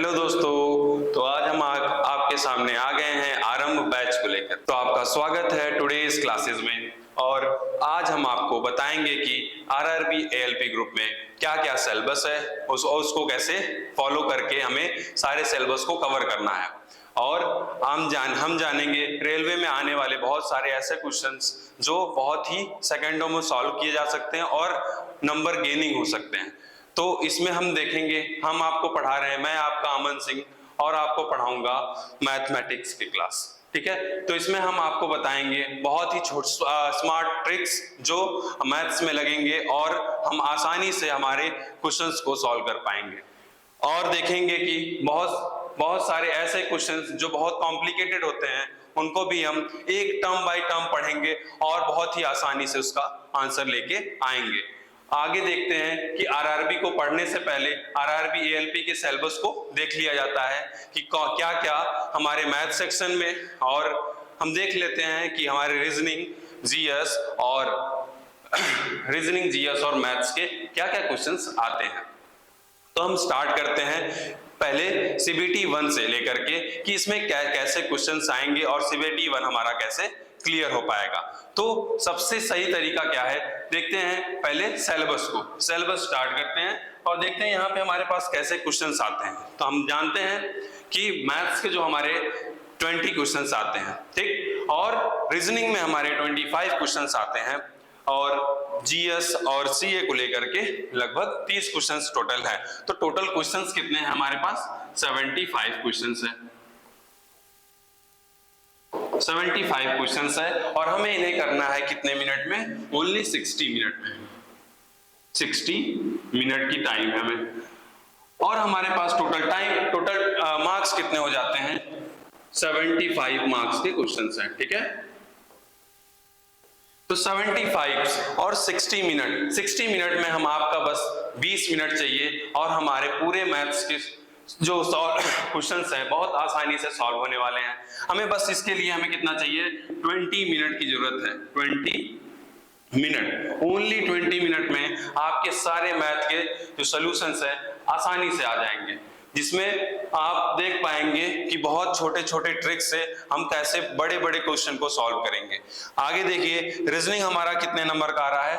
Hello दोस्तों, तो आज हम आपके सामने आ गए हैं आरंभ बैच को लेकर। तो आपका स्वागत है टुडेज क्लासेस में। और आज हम आपको बताएंगे कि आरआरबी एएलपी ग्रुप में क्या क्या सिलेबस है, उसको कैसे फॉलो करके हमें सारे सिलेबस को कवर करना है। और हम जानेंगे रेलवे में आने वाले बहुत सारे ऐसे क्वेश्चंस जो बहुत ही सेकंडों में सॉल्व किए जा सकते हैं और नंबर गेनिंग हो सकते हैं। तो इसमें हम देखेंगे, हम आपको पढ़ा रहे हैं, मैं आपका अमन सिंह और आपको पढ़ाऊंगा मैथमेटिक्स की क्लास। ठीक है, तो इसमें हम आपको बताएंगे बहुत ही स्मार्ट ट्रिक्स जो मैथ्स में लगेंगे और हम आसानी से हमारे क्वेश्चंस को सॉल्व कर पाएंगे। और देखेंगे कि बहुत सारे ऐसे क्वेश्चंस जो बहुत कॉम्प्लिकेटेड होते हैं उनको भी हम एक टर्म बाय टर्म पढ़ेंगे और बहुत ही आसानी से उसका आंसर लेके आएंगे। आगे देखते हैं कि आरआरबी को पढ़ने से पहले आरआरबी एएलपी के सिलेबस को देख लिया जाता है कि क्या क्या हमारे मैथ सेक्शन में, और हम देख लेते हैं कि हमारे रीजनिंग जीएस और मैथ्स के क्या क्या क्वेश्चंस आते हैं। तो हम स्टार्ट करते हैं पहले सीबीटी 1 से लेकर के कि इसमें कैसे क्वेश्चंस आएंगे और सीबीटी 1 हमारा कैसे क्लियर हो पाएगा। तो सबसे सही तरीका क्या है, देखते हैं पहले सिलेबस स्टार्ट करते हैं और देखते हैं यहाँ पे हमारे पास कैसे क्वेश्चंस आते हैं। तो हम जानते हैं कि मैथ्स के जो हमारे 20 क्वेश्चंस आते हैं, ठीक, और रीजनिंग में हमारे 25 क्वेश्चंस आते हैं, और जीएस और सीए को लेकर के लगभग 30 क्वेश्चंस टोटल है। तो टोटल क्वेश्चंस कितने हैं हमारे पास? 75 क्वेश्चंस है। 75 क्वेश्चंस है और हमें इन्हें करना है कितने मिनट में? ओनली 60 मिनट में। 60 मिनट की टाइम है हमें। और हमारे पास टोटल मार्क्स कितने हो जाते हैं? 75 मार्क्स के क्वेश्चंस हैं। ठीक है, तो 75 और 60 मिनट में हम आपका बस 20 मिनट चाहिए और हमारे पूरे मैथ्स के जो क्वेश्चंस हैं बहुत आसानी से सॉल्व होने वाले हैं। हमें बस इसके लिए हमें कितना चाहिए? 20 मिनट की जरूरत है। 20 मिनट, ओनली 20 मिनट में आपके सारे मैथ के जो सॉल्यूशंस हैं आसानी से आ जाएंगे, जिसमें आप देख पाएंगे कि बहुत छोटे छोटे ट्रिक्स से हम कैसे बड़े बड़े क्वेश्चन को सॉल्व करेंगे। आगे देखिए, रीजनिंग हमारा कितने नंबर का आ रहा है?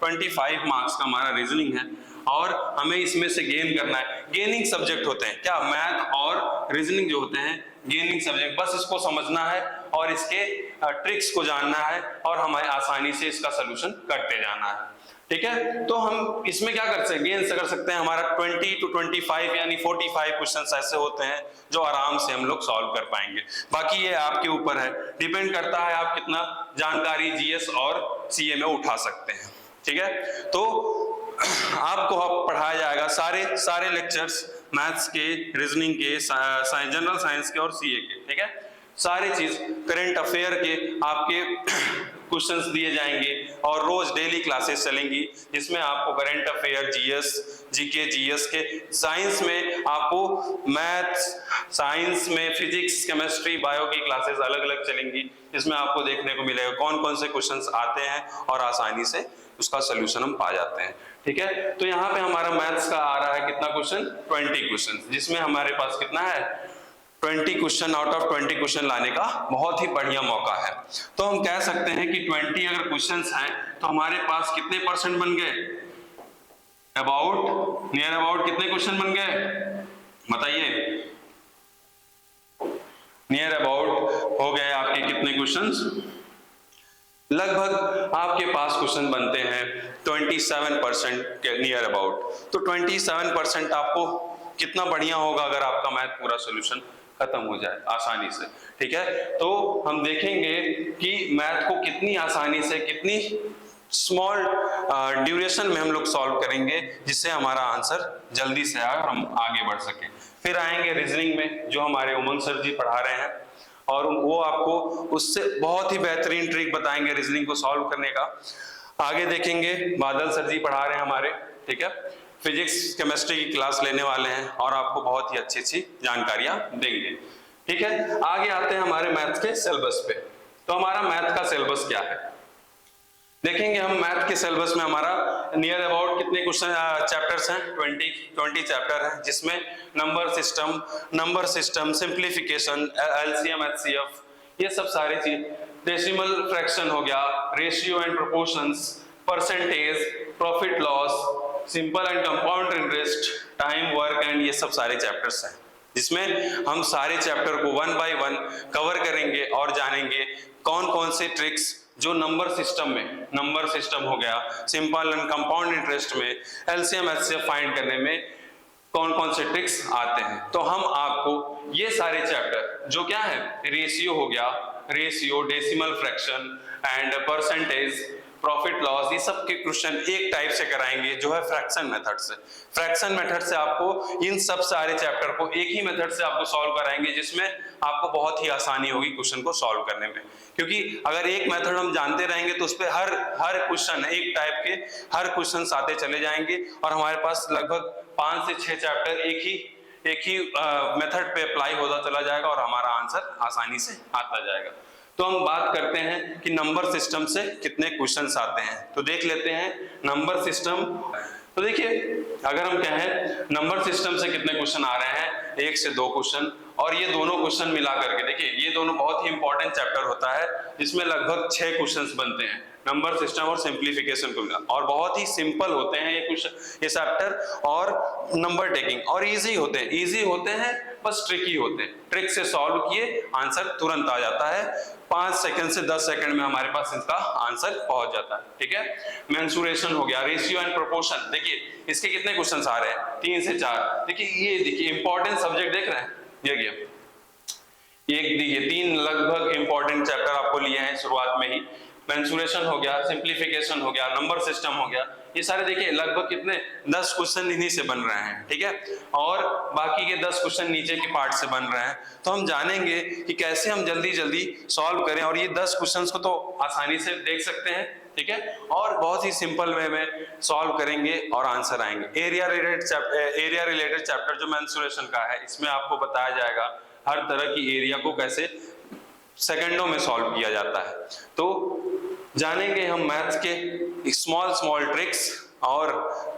25 मार्क्स का हमारा रीजनिंग है और हमें इसमें से गेन करना है। गेनिंग सब्जेक्ट होते हैं क्या? मैथ और रीजनिंग जो होते हैं गेनिंग सब्जेक्ट। बस इसको समझना है और इसके ट्रिक्स को जानना है और हमें आसानी से इसका सोल्यूशन करते जाना है। ठीक है, तो हम इसमें क्या कर सकते हैं? गेन कर सकते हैं। हमारा 20 to 25 यानी 45 क्वेश्चंस ऐसे होते हैं जो आराम से हम लोग सॉल्व कर पाएंगे। बाकी ये आपके ऊपर है, डिपेंड करता है आप कितना जानकारी जीएस और सीए में उठा सकते हैं। ठीक है, तो आपको पढ़ाया जाएगा सारे लेक्चर्स मैथ्स के, रीजनिंग के, जनरल साइंस के और सीए के। ठीक है, सारी चीज करंट अफेयर के आपके क्वेश्चंस दिए जाएंगे और रोज डेली क्लासेस चलेंगी जिसमें आपको current affair, GS, GK, GS के, साइंस में आपको मैथ्स, साइंस में फिजिक्स, केमिस्ट्री, बायो की क्लासेस अलग अलग चलेंगी जिसमें आपको देखने को मिलेगा कौन कौन से क्वेश्चंस आते हैं और आसानी से उसका सोल्यूशन हम पा जाते हैं। ठीक है, तो यहाँ पे हमारा मैथ्स का आ रहा है कितना क्वेश्चन? 20 क्वेश्चन, जिसमें हमारे पास कितना है? 20 क्वेश्चन आउट ऑफ 20 क्वेश्चन लाने का बहुत ही बढ़िया मौका है। तो हम कह सकते हैं कि 20 अगर क्वेश्चंस हैं तो हमारे पास कितने परसेंट बन गए? नियर अबाउट कितने क्वेश्चन बन गए बताइए? नियर अबाउट हो गए आपके कितने क्वेश्चंस? लगभग आपके पास क्वेश्चन बनते हैं 27% के नियर अबाउट। तो 27% आपको कितना बढ़िया होगा अगर आपका मैथ पूरा सॉल्यूशन खत्म हो जाए आसानी से। ठीक है, तो हम देखेंगे कि मैथ को कितनी आसानी से, कितनी स्मॉल ड्यूरेशन में हम लोग सॉल्व करेंगे जिससे हमारा आंसर जल्दी से आए और हम आगे बढ़ सके। फिर आएंगे रीजनिंग में जो हमारे उमंग सर जी पढ़ा रहे हैं और वो आपको उससे बहुत ही बेहतरीन ट्रिक बताएंगे रीजनिंग को सॉल्व करने का। आगे देखेंगे बादल सर जी पढ़ा रहे हैं हमारे, ठीक है, फिजिक्स केमिस्ट्री की क्लास लेने वाले हैं और आपको बहुत ही अच्छी अच्छी जानकारियां देंगे। ठीक है, आगे आते हैं हमारे मैथ्स के सिलेबस पे। तो हमारा मैथ का सिलेबस क्या है? देखेंगे हम मैथ के सिलेबस में हमारा नियर अबाउट कितने क्वेश्चन चैप्टर्स हैं, 20 चैप्टर हैं, जिसमें number system, simplification, LCM, HCF, ये सब सारी चीज, डेसिमल फ्रैक्शन हो गया, ratio and proportions, percentage, profit loss, simple and compound interest, time, work and, ये सब सारे चैप्टर्स हैं, जिसमें हम सारे चैप्टर को 1 बाय 1 कवर करेंगे और जानेंगे कौन कौन से ट्रिक्स जो नंबर सिस्टम हो गया, सिंपल एंड कंपाउंड इंटरेस्ट में, एलसीएम एचसीएफ फाइंड करने में कौन कौन से ट्रिक्स आते हैं। तो हम आपको ये सारे चैप्टर जो क्या है, रेशियो हो गया, ratio, decimal fraction and percentage, profit loss, ये सब के क्वेश्चन एक टाइप से कराएंगे जो है फ्रैक्शन मेथड से। फ्रैक्शन मेथड से आपको इन सब सारे चैप्टर को एक ही मेथड से आपको सॉल्व कराएंगे, जिसमें आपको बहुत ही आसानी होगी क्वेश्चन को सॉल्व करने में, क्योंकि अगर एक मेथड हम जानते रहेंगे तो उस पे हर क्वेश्चन एक टाइप के हर क्वेश्चन आते चले जाएंगे और हमारे पास लगभग 5 से 6 चैप्टर एक ही मेथड पे अप्लाई होता चला जाएगा और हमारा आंसर आसानी से आता जाएगा। तो हम बात करते हैं कि नंबर सिस्टम से कितने क्वेश्चंस आते हैं, तो देख लेते हैं नंबर सिस्टम। तो देखिए, अगर हम कहें नंबर सिस्टम से कितने क्वेश्चन आ रहे हैं, 1 से 2 क्वेश्चन, और ये दोनों क्वेश्चन मिला करके देखिए, ये दोनों बहुत ही इंपॉर्टेंट चैप्टर होता है, जिसमें लगभग 6 क्वेश्चंस बनते हैं, नंबर सिस्टम और सिंप्लीफिकेशन को मिला, और बहुत ही सिंपल होते हैं ये चैप्टर, और नंबर टेकिंग, और इजी होते हैं बस ट्रिकी होते हैं, ट्रिक से सॉल्व किए आंसर तुरंत आ जाता है, 5 सेकंड से 10 सेकंड में हमारे पास इसका आंसर पहुंच जाता है। ठीक है, मेंसुरेशन हो गया, रेशियो एंड प्रोपोर्शन, देखिए इसके कितने क्वेश्चंस आ रहे हैं, 3 से 4, देखिए इंपॉर्टेंट सब्जेक्ट देख रहे हैं, देखिए 3 लगभग इंपॉर्टेंट चैप्टर आपको लिए हैं शुरुआत में ही, मेंसुरेशन हो गया, सिंप्लीफिकेशन हो गया, नंबर सिस्टम हो गया, ये सारे देखिए लगभग कितने 10 क्वेश्चन इन्हीं से बन रहे हैं। ठीक है, और बाकी के 10 क्वेश्चन नीचे के पार्ट से बन रहे हैं। तो हम जानेंगे कि कैसे हम जल्दी सॉल्व करें, और ये 10 क्वेश्चंस को तो आसानी से देख सकते हैं, ठीक है, और बहुत ही सिंपल वे में सॉल्व करेंगे और आंसर आएंगे। एरिया रिलेटेड चैप्टर जो मेंसुरेशन का है, इसमें आपको बताया जाएगा हर तरह की एरिया को कैसे सेकंडों में सॉल्व किया जाता है। तो जानेंगे हम मैथ्स के स्मॉल ट्रिक्स और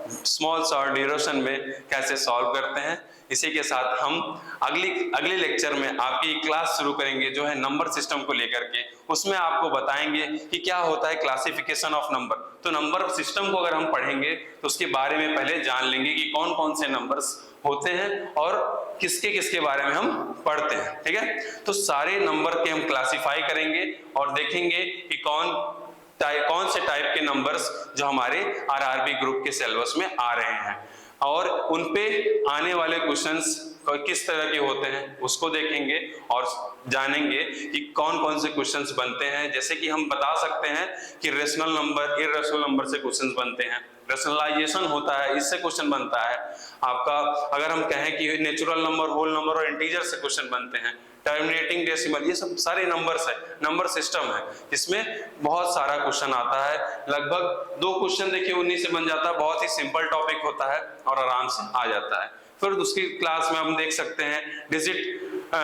स्मॉल ड्यूरेशन में कैसे सॉल्व करते हैं। इसी के साथ हम अगले लेक्चर में आपकी क्लास शुरू करेंगे जो है नंबर सिस्टम को लेकर के, उसमें आपको बताएंगे कि क्या होता है क्लासिफिकेशन ऑफ नंबर। तो नंबर सिस्टम को अगर हम पढ़ेंगे तो उसके बारे में पहले जान लेंगे कि कौन कौन से नंबर्स होते हैं और किसके बारे में हम पढ़ते हैं। ठीक है, तो सारे नंबर के हम क्लासिफाई करेंगे और देखेंगे कि कौन से टाइप के नंबर्स जो हमारे आरआरबी ग्रुप के सिलेबस में आ रहे हैं, और उनपे आने वाले क्वेश्चंस किस तरह के होते हैं उसको देखेंगे और जानेंगे कि कौन कौन से क्वेश्चंस बनते हैं। जैसे कि हम बता सकते हैं कि रेशनल नंबर, इर्रेशनल नंबर से क्वेश्चंस बनते हैं, रैशनलाइजेशन होता है, इससे क्वेश्चन बनता है आपका। अगर हम कहें कि नेचुरल नंबर, होल नंबर और इंटीजर से क्वेश्चन बनते हैं, टर्मिनेटिंग डेसिमल, ये सब सारे नंबर्स है, नंबर सिस्टम है, इसमें बहुत सारा क्वेश्चन आता है। लगभग 2 क्वेश्चन देखिए 19 से बन जाता है, बहुत ही सिंपल टॉपिक होता है और आराम से आ जाता है। फिर उसकी क्लास में हम देख सकते हैं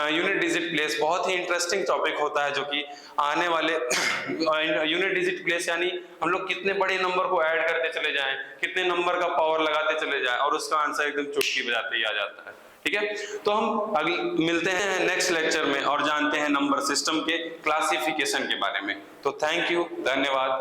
यूनिट डिजिट प्लेस, बहुत ही इंटरेस्टिंग टॉपिक होता है, जो कि आने वाले यूनिट डिजिट प्लेस यानी हम लोग कितने बड़े नंबर को ऐड करते चले जाएं, कितने नंबर का पावर लगाते चले जाएं और उसका आंसर एकदम चुटकी बजाते ही आ जाता है। ठीक है, तो हम मिलते हैं नेक्स्ट लेक्चर में और जानते हैं नंबर सिस्टम के क्लासिफिकेशन के बारे में। तो थैंक यू, धन्यवाद।